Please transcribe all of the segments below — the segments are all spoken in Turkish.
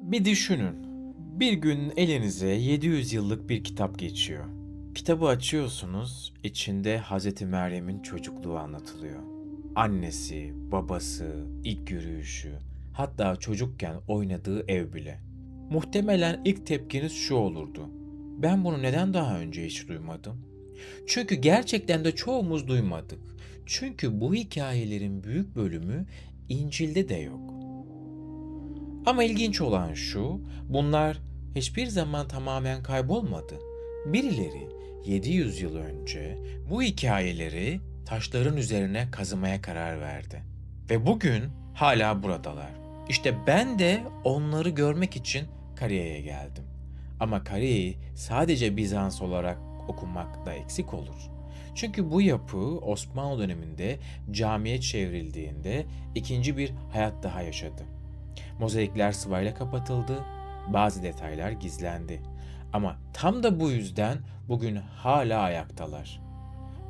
Bir düşünün. Bir gün elinize 700 yıllık bir kitap geçiyor. Kitabı açıyorsunuz, içinde Hazreti Meryem'in çocukluğu anlatılıyor. Annesi, babası, ilk yürüyüşü, hatta çocukken oynadığı ev bile. Muhtemelen ilk tepkiniz şu olurdu. Ben bunu neden daha önce hiç duymadım? Çünkü gerçekten de çoğumuz duymadık. Çünkü bu hikayelerin büyük bölümü İncil'de de yok. Ama ilginç olan şu, bunlar hiçbir zaman tamamen kaybolmadı. Birileri 700 yıl önce bu hikayeleri taşların üzerine kazımaya karar verdi. Ve bugün hala buradalar. İşte ben de onları görmek için Kariye'ye geldim. Ama Kariye'yi sadece Bizans olarak okumak da eksik olur. Çünkü bu yapı Osmanlı döneminde camiye çevrildiğinde ikinci bir hayat daha yaşadı. Mozaikler sıvayla kapatıldı, bazı detaylar gizlendi. Ama tam da bu yüzden bugün hala ayaktalar.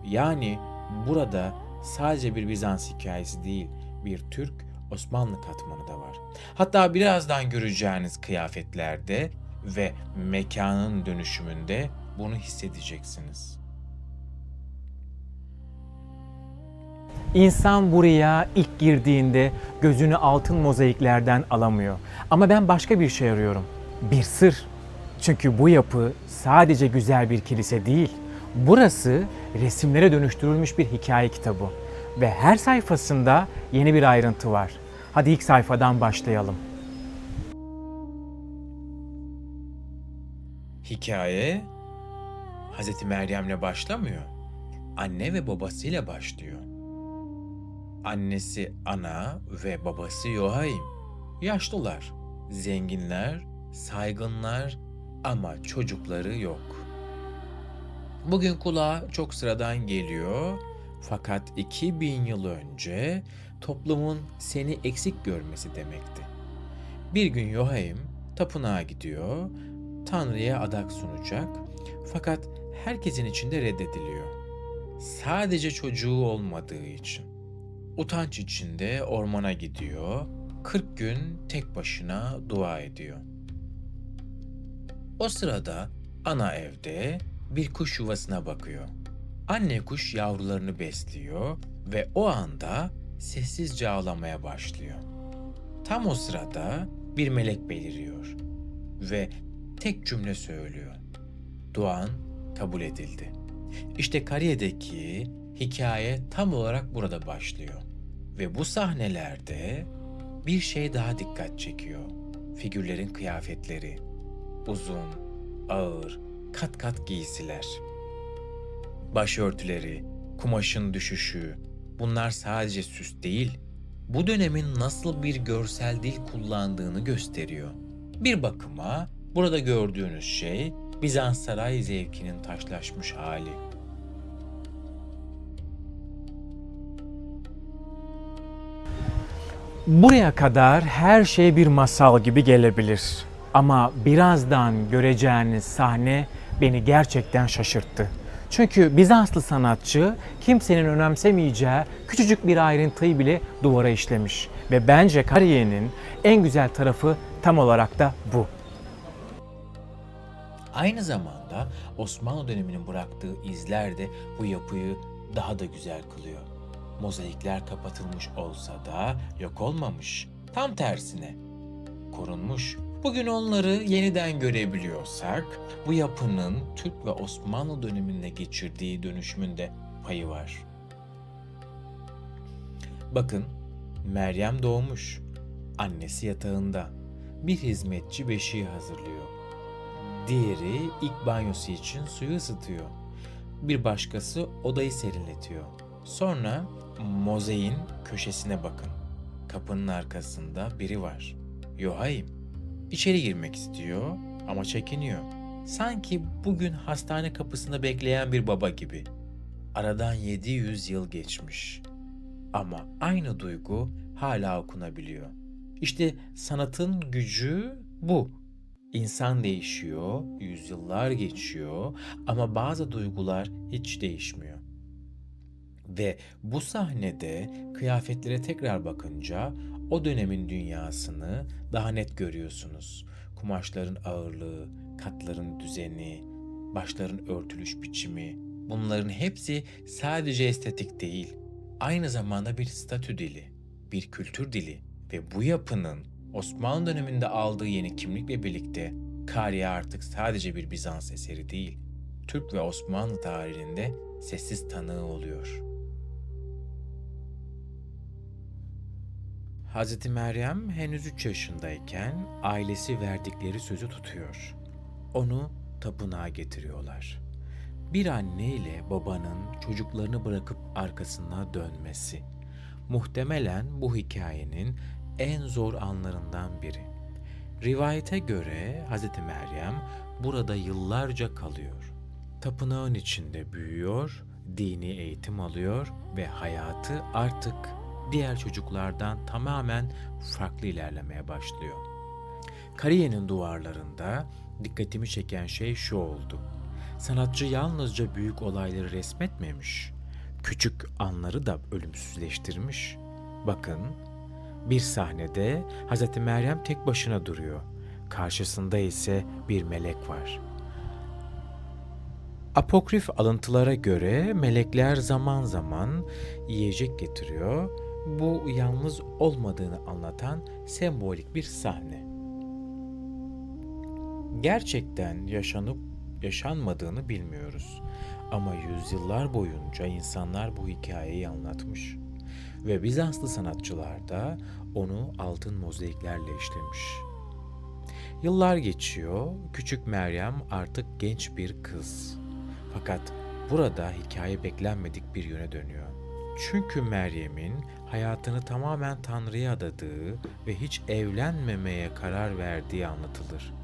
Yani burada sadece bir Bizans hikayesi değil, bir Türk Osmanlı katmanı da var. Hatta birazdan göreceğiniz kıyafetlerde ve mekanın dönüşümünde bunu hissedeceksiniz. İnsan buraya ilk girdiğinde gözünü altın mozaiklerden alamıyor. Ama ben başka bir şey arıyorum. Bir sır. Çünkü bu yapı sadece güzel bir kilise değil. Burası resimlere dönüştürülmüş bir hikaye kitabı. Ve her sayfasında yeni bir ayrıntı var. Hadi ilk sayfadan başlayalım. Hikaye Hazreti Meryem'le başlamıyor. Anne ve babasıyla başlıyor. Annesi Ana ve babası Yohaim. Yaşlılar, zenginler, saygınlar ama çocukları yok. Bugün kulağa çok sıradan geliyor fakat 2000 yıl önce toplumun seni eksik görmesi demekti. Bir gün Yohaim tapınağa gidiyor, Tanrı'ya adak sunacak fakat herkesin içinde reddediliyor. Sadece çocuğu olmadığı için. Utanç içinde ormana gidiyor, 40 gün tek başına dua ediyor. O sırada ana evde bir kuş yuvasına bakıyor. Anne kuş yavrularını besliyor ve o anda sessizce ağlamaya başlıyor. Tam o sırada bir melek beliriyor ve tek cümle söylüyor. Duan kabul edildi. İşte Kariye'deki hikaye tam olarak burada başlıyor. Ve bu sahnelerde bir şey daha dikkat çekiyor. Figürlerin kıyafetleri. Uzun, ağır, kat kat giysiler. Başörtüleri, kumaşın düşüşü. Bunlar sadece süs değil, bu dönemin nasıl bir görsel dil kullandığını gösteriyor. Bir bakıma burada gördüğünüz şey Bizans saray zevkinin taşlaşmış hali. Buraya kadar her şey bir masal gibi gelebilir. Ama birazdan göreceğiniz sahne beni gerçekten şaşırttı. Çünkü Bizanslı sanatçı kimsenin önemsemeyeceği küçücük bir ayrıntıyı bile duvara işlemiş. Ve bence Kariye'nin en güzel tarafı tam olarak da bu. Aynı zamanda Osmanlı döneminin bıraktığı izler de bu yapıyı daha da güzel kılıyor. Mozaikler kapatılmış olsa da yok olmamış. Tam tersine korunmuş. Bugün onları yeniden görebiliyorsak bu yapının Türk ve Osmanlı döneminde geçirdiği dönüşümünde payı var. Bakın, Meryem doğmuş. Annesi yatağında. Bir hizmetçi beşiği hazırlıyor. Diğeri ilk banyosu için suyu ısıtıyor. Bir başkası odayı serinletiyor. Sonra mozaiğin köşesine bakın. Kapının arkasında biri var. Yohaim. İçeri girmek istiyor ama çekiniyor. Sanki bugün hastane kapısında bekleyen bir baba gibi. Aradan 700 yıl geçmiş. Ama aynı duygu hala okunabiliyor. İşte sanatın gücü bu. İnsan değişiyor, yüzyıllar geçiyor ama bazı duygular hiç değişmiyor. Ve bu sahnede kıyafetlere tekrar bakınca O dönemin dünyasını daha net görüyorsunuz. Kumaşların ağırlığı, katların düzeni, başların örtülüş biçimi, bunların hepsi sadece estetik değil, aynı zamanda bir statü dili, bir kültür dili ve bu yapının Osmanlı döneminde aldığı yeni kimlikle birlikte Kariye artık sadece bir Bizans eseri değil, Türk ve Osmanlı tarihinde sessiz tanığı oluyor. Hz. Meryem henüz 3 yaşındayken ailesi verdikleri sözü tutuyor. Onu tapınağa getiriyorlar. Bir anne ile babanın çocuklarını bırakıp arkasına dönmesi. Muhtemelen bu hikayenin en zor anlarından biri. Rivayete göre Hz. Meryem burada yıllarca kalıyor. Tapınağın içinde büyüyor, dini eğitim alıyor ve hayatı artık diğer çocuklardan tamamen farklı ilerlemeye başlıyor. Kariye'nin duvarlarında dikkatimi çeken şey şu oldu. Sanatçı yalnızca büyük olayları resmetmemiş, küçük anları da ölümsüzleştirmiş. Bakın, bir sahnede Hz. Meryem tek başına duruyor. Karşısında ise bir melek var. Apokrif alıntılara göre melekler zaman zaman yiyecek getiriyor. Bu yalnız olmadığını anlatan sembolik bir sahne. Gerçekten yaşanıp yaşanmadığını bilmiyoruz. Ama yüzyıllar boyunca insanlar bu hikayeyi anlatmış. Ve Bizanslı sanatçılar da onu altın mozaiklerle işlemiş. Yıllar geçiyor, küçük Meryem artık genç bir kız. Fakat burada hikaye beklenmedik bir yöne dönüyor. Çünkü Meryem'in hayatını tamamen Tanrı'ya adadığı ve hiç evlenmemeye karar verdiği anlatılır.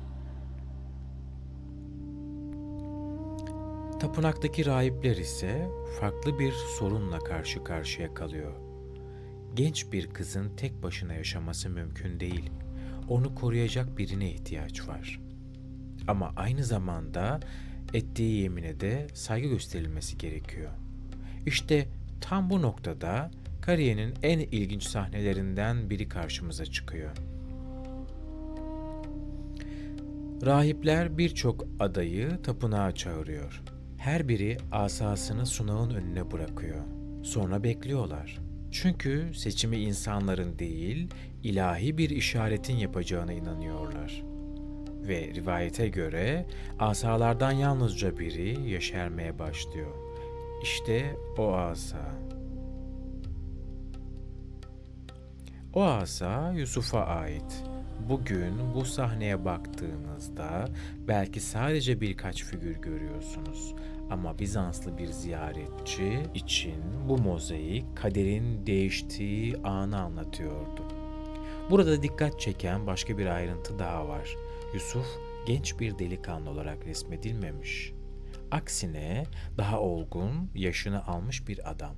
Tapınaktaki rahipler ise farklı bir sorunla karşı karşıya kalıyor. Genç bir kızın tek başına yaşaması mümkün değil. Onu koruyacak birine ihtiyaç var. Ama aynı zamanda ettiği yemine de saygı gösterilmesi gerekiyor. İşte tam bu noktada Kariye'nin en ilginç sahnelerinden biri karşımıza çıkıyor. Rahipler birçok adayı tapınağa çağırıyor. Her biri asasını sunağın önüne bırakıyor. Sonra bekliyorlar. Çünkü seçimi insanların değil, ilahi bir işaretin yapacağına inanıyorlar. Ve rivayete göre asalardan yalnızca biri yeşermeye başlıyor. İşte o asa. O asa Yusuf'a ait. Bugün bu sahneye baktığınızda belki sadece birkaç figür görüyorsunuz. Ama Bizanslı bir ziyaretçi için bu mozaik kaderin değiştiği anı anlatıyordu. Burada dikkat çeken başka bir ayrıntı daha var. Yusuf genç bir delikanlı olarak resmedilmemiş. Aksine daha olgun, yaşını almış bir adam.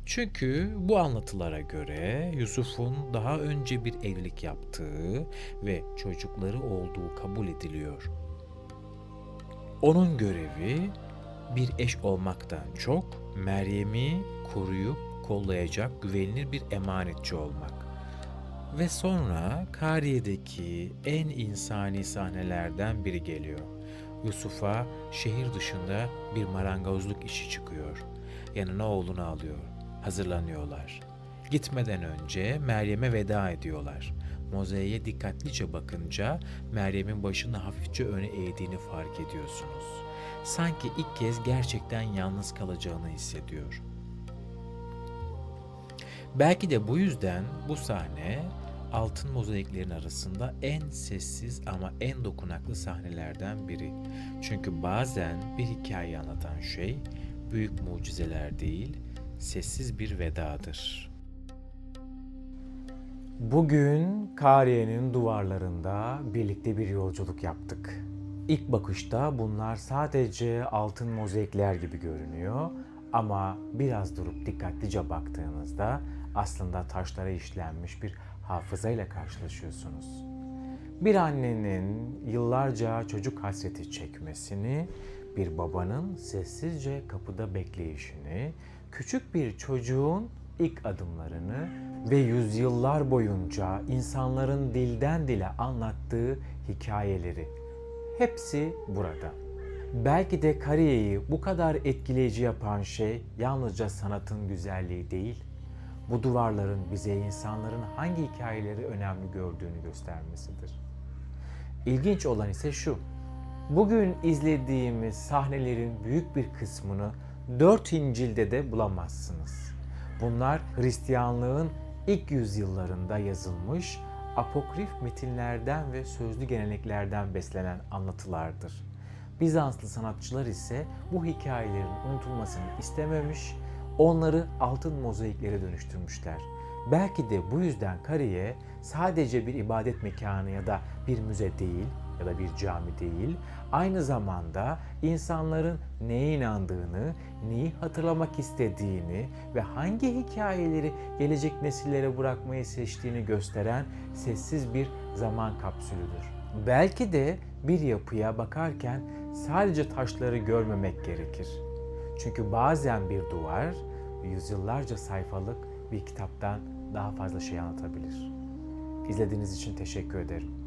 Çünkü bu anlatılara göre Yusuf'un daha önce bir evlilik yaptığı ve çocukları olduğu kabul ediliyor. Onun görevi bir eş olmaktan çok Meryem'i koruyup kollayacak güvenilir bir emanetçi olmak. Ve sonra Kariye'deki en insani sahnelerden biri geliyor. Yusuf'a şehir dışında bir marangozluk işi çıkıyor. Yanına oğlunu alıyor. Hazırlanıyorlar. Gitmeden önce Meryem'e veda ediyorlar. Mozaiğe dikkatlice bakınca Meryem'in başını hafifçe öne eğdiğini fark ediyorsunuz. Sanki ilk kez gerçekten yalnız kalacağını hissediyor. Belki de bu yüzden bu sahne altın mozaiklerin arasında en sessiz ama en dokunaklı sahnelerden biri. Çünkü bazen bir hikaye anlatan şey büyük mucizeler değil, sessiz bir vedadır. Bugün Kariye'nin duvarlarında birlikte bir yolculuk yaptık. İlk bakışta bunlar sadece altın mozaikler gibi görünüyor ama biraz durup dikkatlice baktığınızda aslında taşlara işlenmiş bir hafızayla karşılaşıyorsunuz. Bir annenin yıllarca çocuk hasreti çekmesini, bir babanın sessizce kapıda bekleyişini, küçük bir çocuğun ilk adımlarını ve yüzyıllar boyunca insanların dilden dile anlattığı hikayeleri. Hepsi burada. Belki de Kariye'yi bu kadar etkileyici yapan şey yalnızca sanatın güzelliği değil, bu duvarların bize insanların hangi hikayeleri önemli gördüğünü göstermesidir. İlginç olan ise şu, bugün izlediğimiz sahnelerin büyük bir kısmını 4 İncil'de de bulamazsınız. Bunlar Hristiyanlığın ilk yüzyıllarında yazılmış apokrif metinlerden ve sözlü geleneklerden beslenen anlatılardır. Bizanslı sanatçılar ise bu hikayelerin unutulmasını istememiş, onları altın mozaiklere dönüştürmüşler. Belki de bu yüzden Kariye sadece bir ibadet mekanı ya da bir müze değil ya da bir cami değil, aynı zamanda insanların neye inandığını, neyi hatırlamak istediğini ve hangi hikayeleri gelecek nesillere bırakmayı seçtiğini gösteren sessiz bir zaman kapsülüdür. Belki de bir yapıya bakarken sadece taşları görmemek gerekir. Çünkü bazen bir duvar yüzyıllarca sayfalık bir kitaptan daha fazla şey anlatabilir. İzlediğiniz için teşekkür ederim.